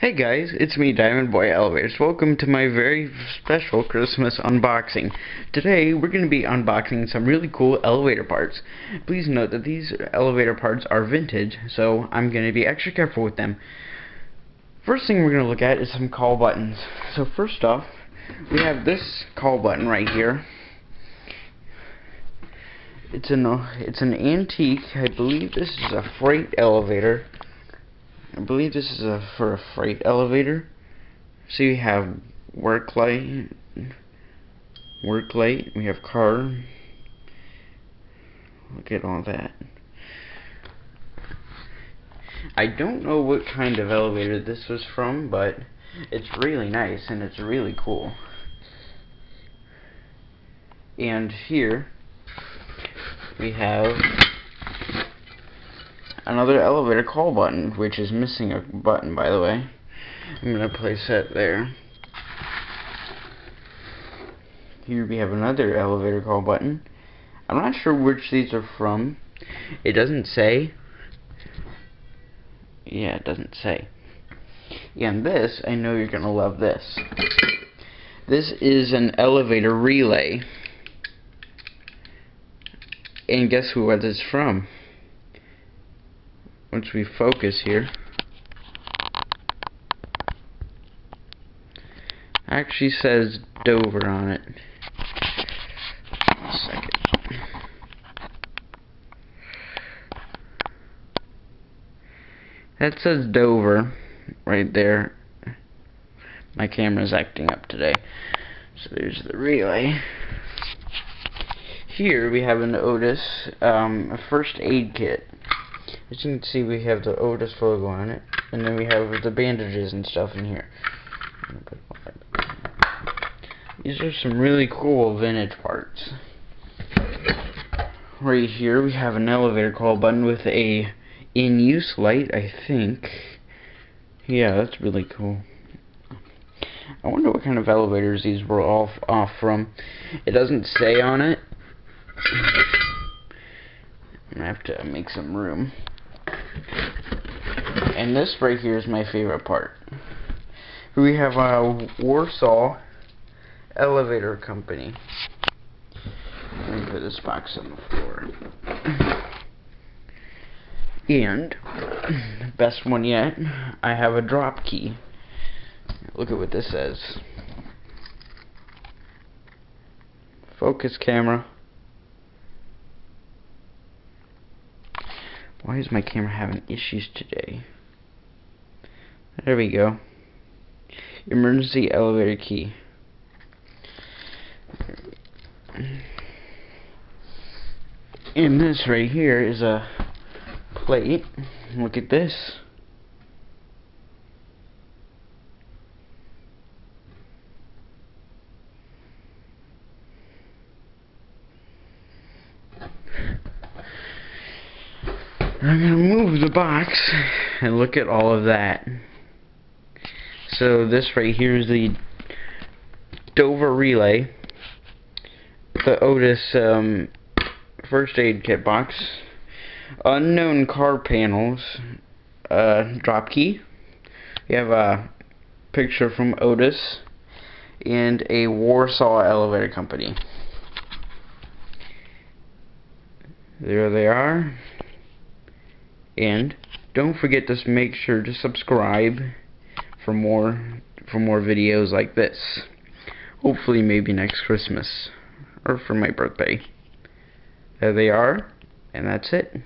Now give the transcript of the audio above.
Hey guys, it's me, Diamond Boy Elevators. Welcome to my very special Christmas unboxing. Today, we're going to be unboxing some really cool elevator parts. Please note that these elevator parts are vintage, so I'm going to be extra careful with them. First thing we're going to look at is some call buttons. So first off, we have this call button right here. It's an antique. I believe this is a freight elevator. I believe this is for a freight elevator. So you have work light, we have car. Look at all that. I don't know what kind of elevator this was from, but it's really nice and it's really cool. And here we have another elevator call button, which is missing a button, by the way. I'm going to place that there. Here we have another elevator call button. I'm not sure which these are from. It doesn't say. Yeah, it doesn't say. And this, I know you're going to love this. This is an elevator relay. And guess what it's from? Once we focus here, actually says Dover on it. One second. That says Dover right there. My camera's acting up today. So there's the relay. Here we have an Otis a first aid kit. As you can see, we have the Otis logo on it, and then we have the bandages and stuff in here. These are some really cool vintage parts. Right here we have an elevator call button with a in-use light, I think. Yeah, that's really cool. I wonder what kind of elevators these were all off from. It doesn't say on it. I'm gonna have to make some room. And this right here is my favorite part. We have a Warsaw Elevator Company. Let me put this box on the floor. And, best one yet, I have a drop key. Look at what this says. Focus camera. Why is my camera having issues today? There we go. Emergency elevator key. And this right here is a plate. Look at this. I'm going to move the box and look at all of that. So this right here is the Dover relay, the Otis first aid kit box, unknown car panels, drop key. We have a picture from Otis and a Warsaw Elevator Company. There they are. And don't forget to make sure to subscribe for more videos like this. Hopefully maybe next Christmas or for my birthday. There they are, and that's it.